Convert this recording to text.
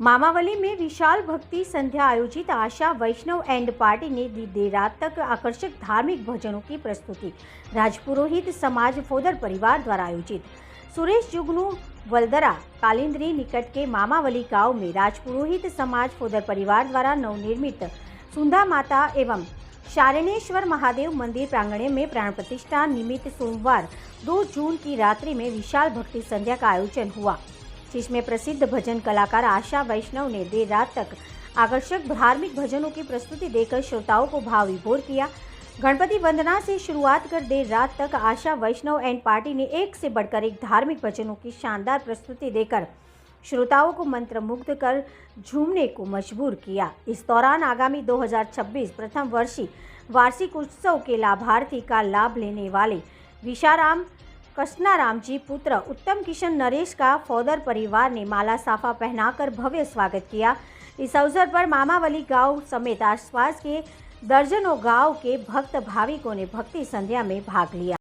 मामावली में विशाल भक्ति संध्या आयोजित आशा वैष्णव एंड पार्टी ने दी देर रात तक आकर्षक धार्मिक भजनों की प्रस्तुति। राजपुरोहित समाज फोदर परिवार द्वारा आयोजित सुरेश जुगनू वलदरा कालिंद्री निकट के मामावली गांव में राजपुरोहित समाज फोदर परिवार द्वारा नवनिर्मित सुंधा माता एवं शारणेश्वर महादेव मंदिर प्रांगण में प्राण प्रतिष्ठा निमित्त सोमवार 2 जून की रात्रि में विशाल भक्ति संध्या का आयोजन हुआ, जिसमें प्रसिद्ध भजन कलाकार आशा वैष्णव ने देर रात तक आकर्षक धार्मिक भजनों की प्रस्तुति देकर श्रोताओं को भाव विभोर किया। गणपति वंदना से शुरुआत कर देर रात तक आशा वैष्णव एंड पार्टी ने एक से बढ़कर एक धार्मिक भजनों की शानदार प्रस्तुति देकर श्रोताओं को मंत्रमुग्ध कर झूमने को मजबूर किया। इस दौरान आगामी 2026 प्रथम वर्षीय वार्षिक उत्सव के लाभार्थी का लाभ लेने वाले विशाराम कृष्णाराम जी पुत्र उत्तम किशन नरेश का फोदर परिवार ने माला साफा पहनाकर भव्य स्वागत किया। इस अवसर पर मामावली गांव समेत आसपास के दर्जनों गांव के भक्त भाविकों ने भक्ति संध्या में भाग लिया।